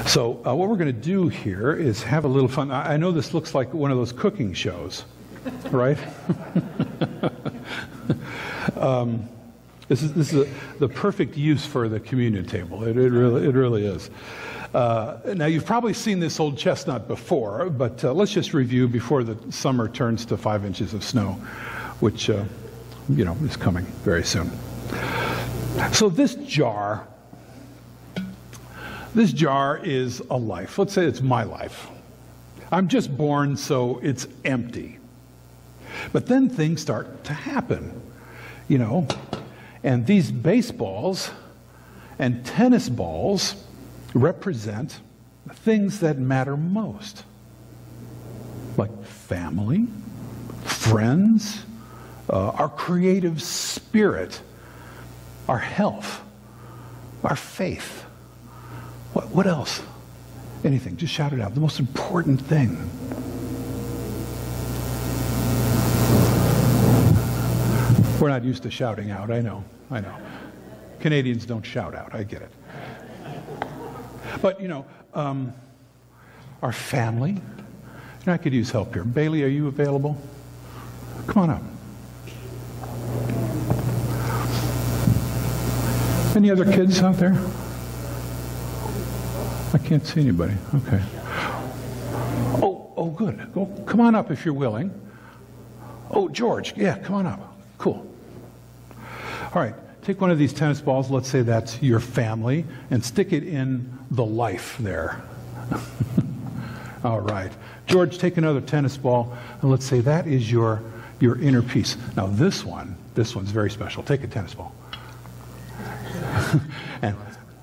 So what we're going to do here is have a little fun. I know this looks like one of those cooking shows, right? This is the perfect use for the communion table. It really is. Now, you've probably seen this old chestnut before, but let's just review before the summer turns to 5 inches of snow, which, is coming very soon. So this jar is a life. Let's say it's my life. I'm just born, so it's empty. But then things start to happen, and these baseballs and tennis balls represent things that matter most, like family, friends, our creative spirit, our health, our faith. What else? Anything. Just shout it out. The most important thing. We're not used to shouting out. I know. Canadians don't shout out. I get it. But, our family. I could use help here. Bailey, are you available? Come on up. Any other kids out there? I can't see anybody. Okay. Oh, good. Go, come on up if you're willing. Oh, George. Yeah, come on up. Cool. All right. Take one of these tennis balls. Let's say that's your family, and stick it in the life there. All right. George, take another tennis ball, and let's say that is your inner peace. Now this one's very special. Take a tennis ball.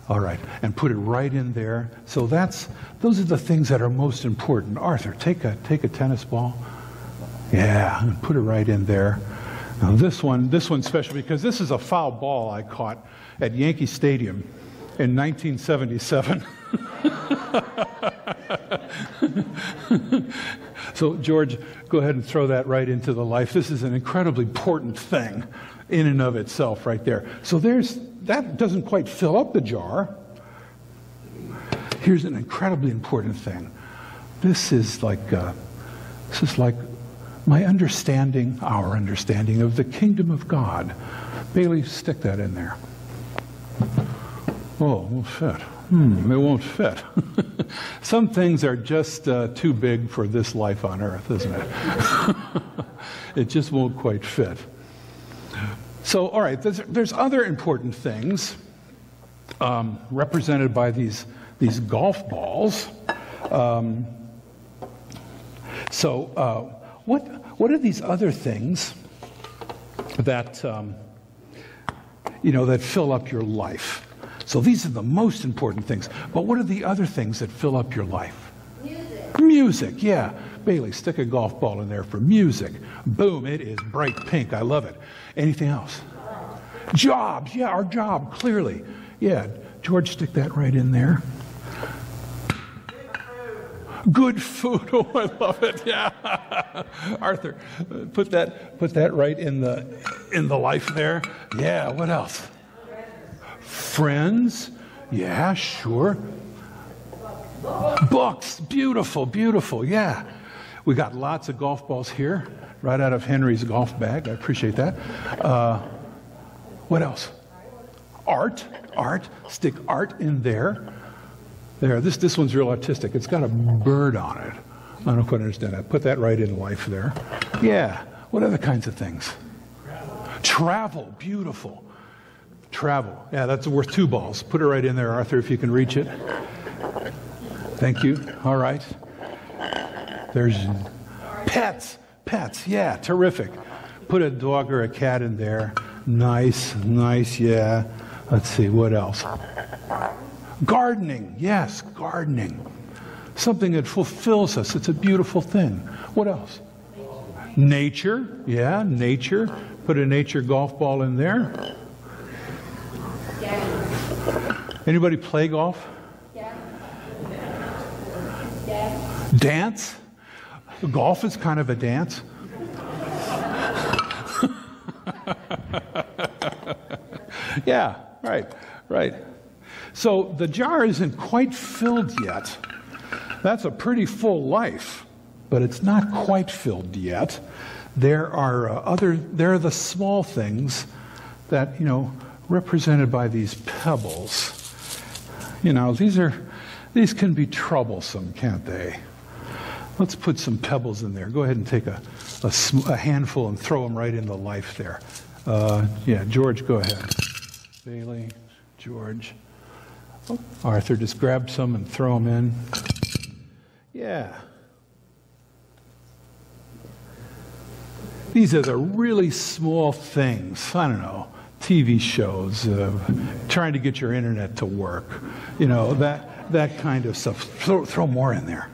All right, and put it right in there. So those are the things that are most important. Arthur, take a tennis ball. Yeah, and put it right in there. Now this one's special because this is a foul ball I caught at Yankee Stadium in 1977. So George, go ahead and throw that right into the life. This is an incredibly important thing in and of itself right there. So that doesn't quite fill up the jar. Here's an incredibly important thing. This is like my understanding, our understanding of the kingdom of God. Bailey, stick that in there. Oh, it won't fit. It won't fit. Some things are just too big for this life on earth, isn't it? It just won't quite fit. So, all right, there's other important things represented by these golf balls. What are these other things that that fill up your life? So these are the most important things. But what are the other things that fill up your life? Music, yeah. Bailey, stick a golf ball in there for music. Boom, it is bright pink. I love it. Anything else? Jobs, yeah, our job, clearly. Yeah, George, stick that right in there. Good food. Oh, I love it. Yeah. Arthur, put that right in the life there. Yeah, what else? Friends. Yeah, sure. Books. Beautiful, beautiful. Yeah. We got lots of golf balls here, right out of Henry's golf bag. I appreciate that. What else? Art. Stick art in there. There. This one's real artistic. It's got a bird on it. I don't quite understand that. Put that right in life there. Yeah. What other kinds of things? Travel. Beautiful. Travel. Yeah, that's worth 2 balls. Put it right in there, Arthur, if you can reach it. Thank you. All right. There's pets. Yeah, terrific. Put a dog or a cat in there. Nice, yeah. Let's see, what else? Gardening. Yes, gardening. Something that fulfills us. It's a beautiful thing. What else? Nature. Yeah, nature. Put a nature golf ball in there. Anybody play golf? Dance? Golf is kind of a dance. Yeah, right. So the jar isn't quite filled yet. That's a pretty full life, but it's not quite filled yet. There are there are the small things that, represented by these pebbles. These can be troublesome, can't they? Let's put some pebbles in there. Go ahead and take a handful and throw them right in the life there. Yeah, George, go ahead. Bailey, George. Arthur, just grab some and throw them in. Yeah. These are the really small things. I don't know, TV shows, trying to get your internet to work. That kind of stuff. Throw more in there.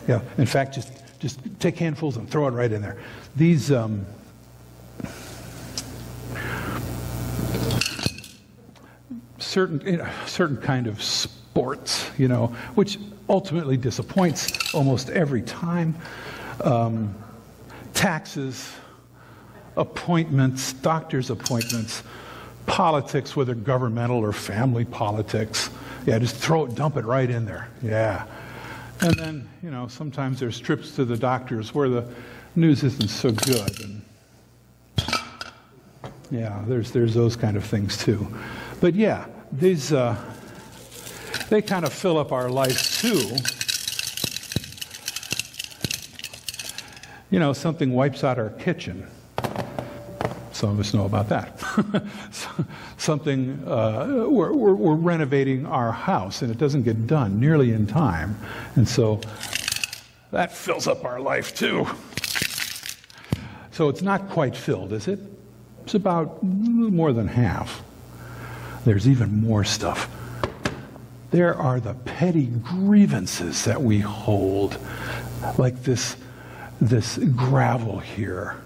Yeah. In fact, just take handfuls and throw it right in there. These certain kind of sports, which ultimately disappoints almost every time. Taxes, appointments, doctor's appointments, politics, whether governmental or family politics. Yeah, just dump it right in there. Yeah. And then, sometimes there's trips to the doctors where the news isn't so good. And yeah, there's those kind of things too. But yeah, these, they kind of fill up our life too. Something wipes out our kitchen. Some of us know about that. Something, we're renovating our house and it doesn't get done nearly in time. And so that fills up our life too. So it's not quite filled, is it? It's about more than half. There's even more stuff. There are the petty grievances that we hold, like this gravel here,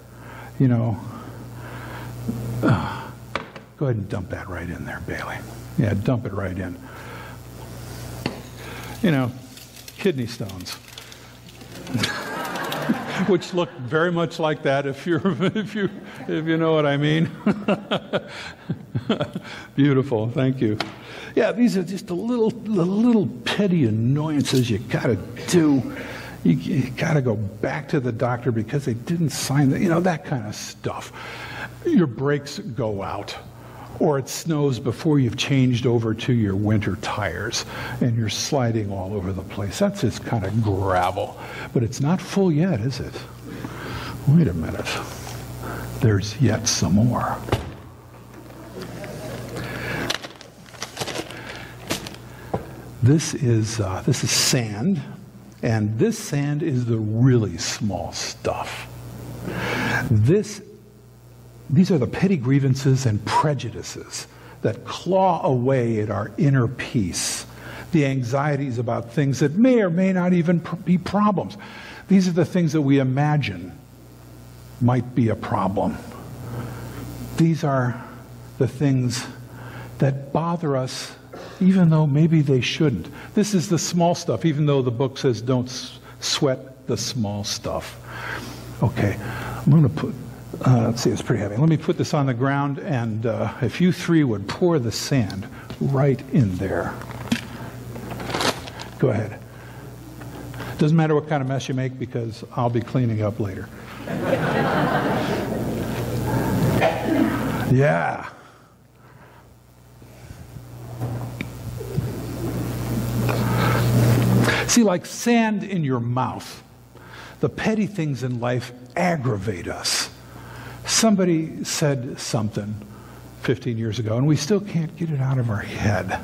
Go ahead and dump that right in there, Bailey. Yeah, dump it right in. Kidney stones. Which look very much like that if you know what I mean. Beautiful, thank you. Yeah, these are just the little petty annoyances you gotta do. You gotta go back to the doctor because they didn't sign that kind of stuff. Your brakes go out, or it snows before you've changed over to your winter tires, and you're sliding all over the place. That's just kind of gravel. But it's not full yet, is it? Wait a minute. There's yet some more. This is sand, and this sand is the really small stuff. These are the petty grievances and prejudices that claw away at our inner peace, the anxieties about things that may or may not even be problems. These are the things that we imagine might be a problem. These are the things that bother us, even though maybe they shouldn't. This is the small stuff, even though the book says don't sweat the small stuff. Okay, I'm going to put... let's see, it's pretty heavy. Let me put this on the ground, and if you three would pour the sand right in there. Go ahead. Doesn't matter what kind of mess you make because I'll be cleaning up later. Yeah. See, like sand in your mouth, the petty things in life aggravate us. Somebody said something 15 years ago, and we still can't get it out of our head.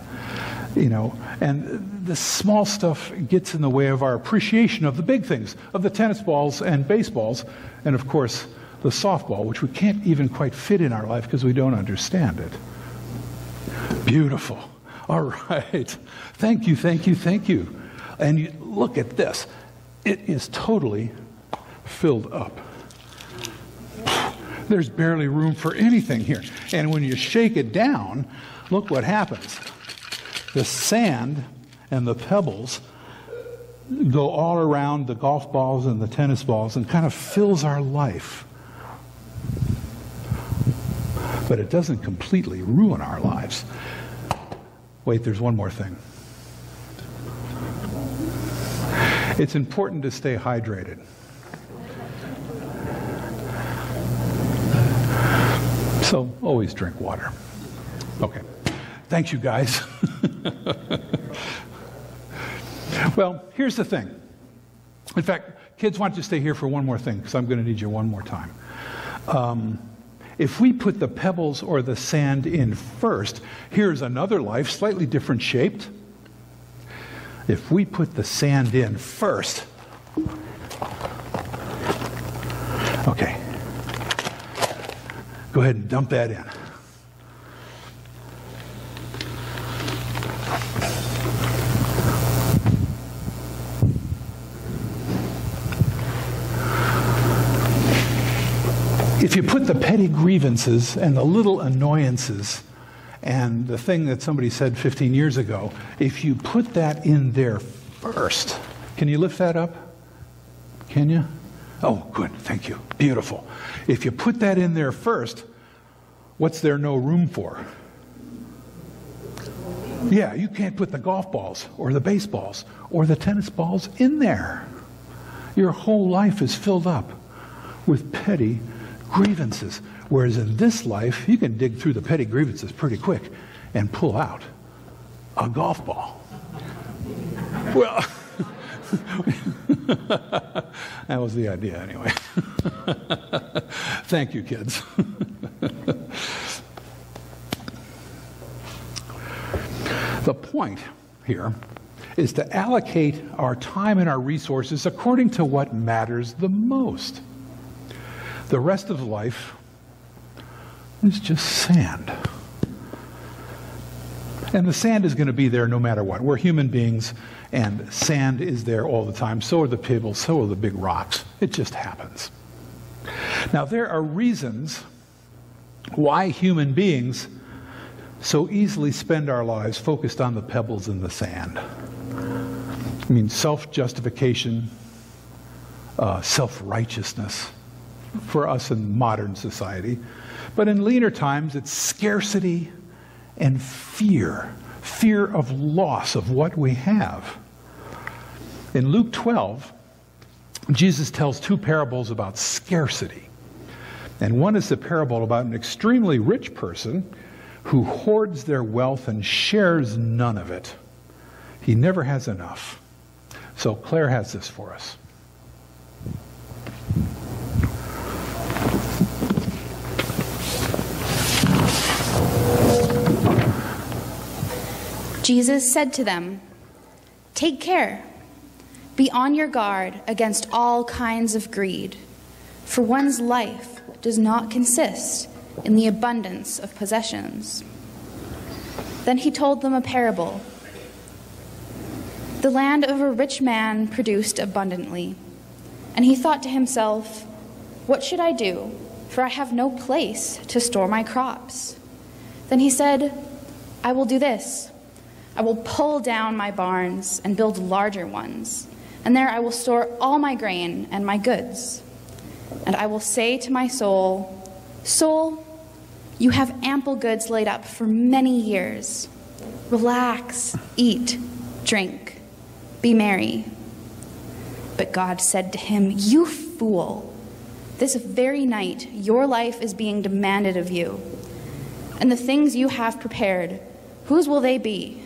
And the small stuff gets in the way of our appreciation of the big things, of the tennis balls and baseballs, and of course, the softball, which we can't even quite fit in our life because we don't understand it. Beautiful. All right. Thank you, thank you, thank you. And you look at this. It is totally filled up. There's barely room for anything here. And when you shake it down, look what happens. The sand and the pebbles go all around the golf balls and the tennis balls and kind of fills our life. But it doesn't completely ruin our lives. Wait, there's one more thing. It's important to stay hydrated. So always drink water. Okay. Thanks, you guys. Well, here's the thing. In fact, kids, why don't you stay here for one more thing, because I'm going to need you one more time. If we put the pebbles or the sand in first, here's another life, slightly different shaped. If we put the sand in first, okay, go ahead and dump that in. If you put the petty grievances and the little annoyances and the thing that somebody said 15 years ago, if you put that in there first, can you lift that up? Can you? Oh, good, thank you. Beautiful. If you put that in there first, what's there no room for? Yeah, you can't put the golf balls or the baseballs or the tennis balls in there. Your whole life is filled up with petty grievances. Whereas in this life, you can dig through the petty grievances pretty quick and pull out a golf ball. Well, that was the idea anyway. Thank you, kids. The point here is to allocate our time and our resources according to what matters the most. The rest of life is just sand. And the sand is going to be there no matter what. We're human beings, and sand is there all the time. So are the pebbles, so are the big rocks. It just happens. Now, there are reasons why human beings so easily spend our lives focused on the pebbles and the sand. I mean, self-justification, self-righteousness, for us in modern society. But in leaner times, it's scarcity and fear. Fear of loss of what we have. In Luke 12, Jesus tells two parables about scarcity. And one is the parable about an extremely rich person who hoards their wealth and shares none of it. He never has enough. So Claire has this for us. Jesus said to them, "Take care. Be on your guard against all kinds of greed, for one's life does not consist in the abundance of possessions." Then he told them a parable. The land of a rich man produced abundantly, and he thought to himself, "What should I do? For I have no place to store my crops." Then he said, "I will do this. I will pull down my barns and build larger ones, and there I will store all my grain and my goods. And I will say to my soul, 'Soul, you have ample goods laid up for many years. Relax, eat, drink, be merry.' But God said to him, 'You fool, this very night your life is being demanded of you. And the things you have prepared, whose will they be?'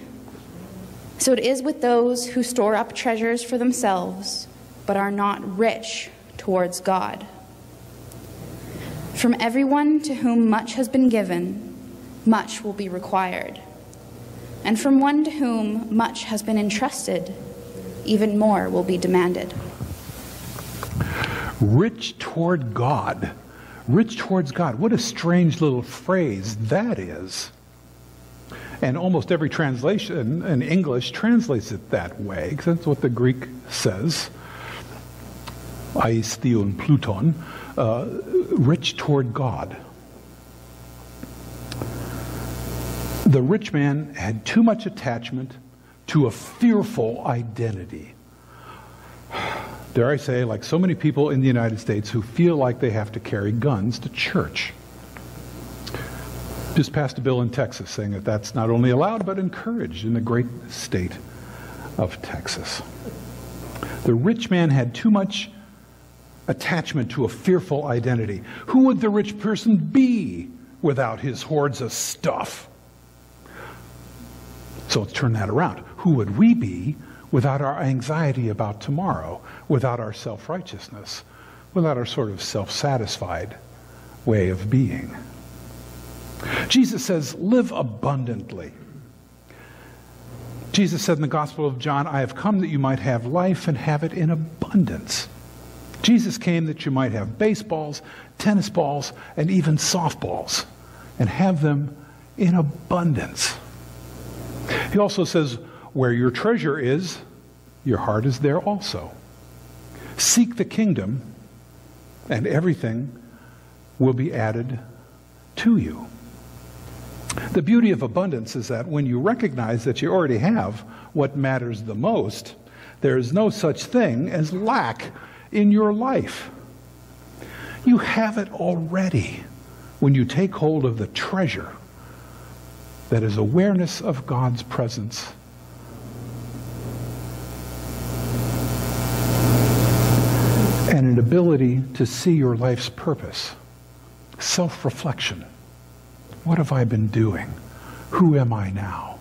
So it is with those who store up treasures for themselves, but are not rich towards God. From everyone to whom much has been given, much will be required. And from one to whom much has been entrusted, even more will be demanded." Rich toward God. Rich towards God. What a strange little phrase that is. And almost every translation in English translates it that way, because that's what the Greek says. Aistheon Pluton, rich toward God. The rich man had too much attachment to a fearful identity. Dare I say, like so many people in the United States who feel like they have to carry guns to church. Just passed a bill in Texas saying that that's not only allowed but encouraged in the great state of Texas. The rich man had too much attachment to a fearful identity. Who would the rich person be without his hoards of stuff? So let's turn that around. Who would we be without our anxiety about tomorrow, without our self-righteousness, without our sort of self-satisfied way of being? Jesus says, live abundantly. Jesus said in the Gospel of John, I have come that you might have life and have it in abundance. Jesus came that you might have baseballs, tennis balls, and even softballs, and have them in abundance. He also says, where your treasure is, your heart is there also. Seek the kingdom, and everything will be added to you. The beauty of abundance is that when you recognize that you already have what matters the most, there is no such thing as lack in your life. You have it already when you take hold of the treasure that is awareness of God's presence and an ability to see your life's purpose, self-reflection. What have I been doing? Who am I now?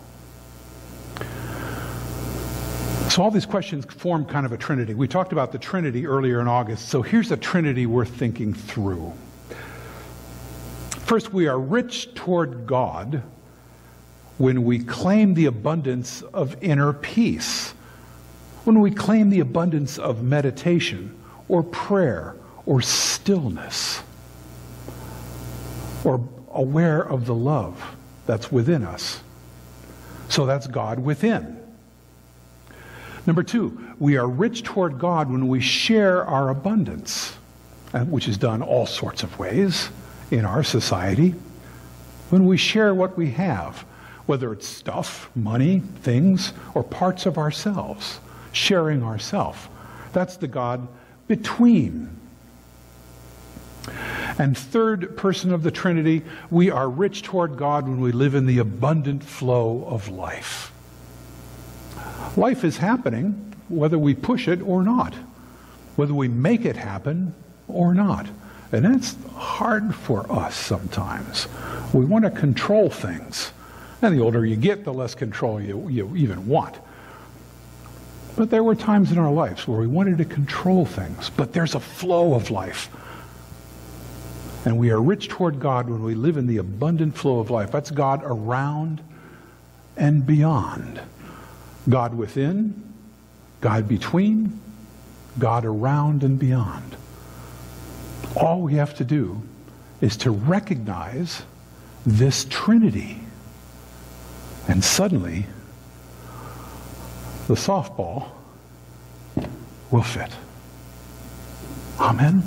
So all these questions form kind of a trinity. We talked about the Trinity earlier in August, so here's a trinity we're thinking through. First, we are rich toward God when we claim the abundance of inner peace, when we claim the abundance of meditation or prayer or stillness, or aware of the love that's within us. So that's God within. Number two, we are rich toward God when we share our abundance, which is done all sorts of ways in our society. When we share what we have, whether it's stuff, money, things, or parts of ourselves, sharing ourselves. That's the God between. And third person of the Trinity, we are rich toward God when we live in the abundant flow of life. Life is happening whether we push it or not, whether we make it happen or not. And that's hard for us sometimes. We want to control things. And the older you get, the less control you even want. But there were times in our lives where we wanted to control things, but there's a flow of life. And we are rich toward God when we live in the abundant flow of life. That's God around and beyond. God within, God between, God around and beyond. All we have to do is to recognize this Trinity. And suddenly, the softball will fit. Amen.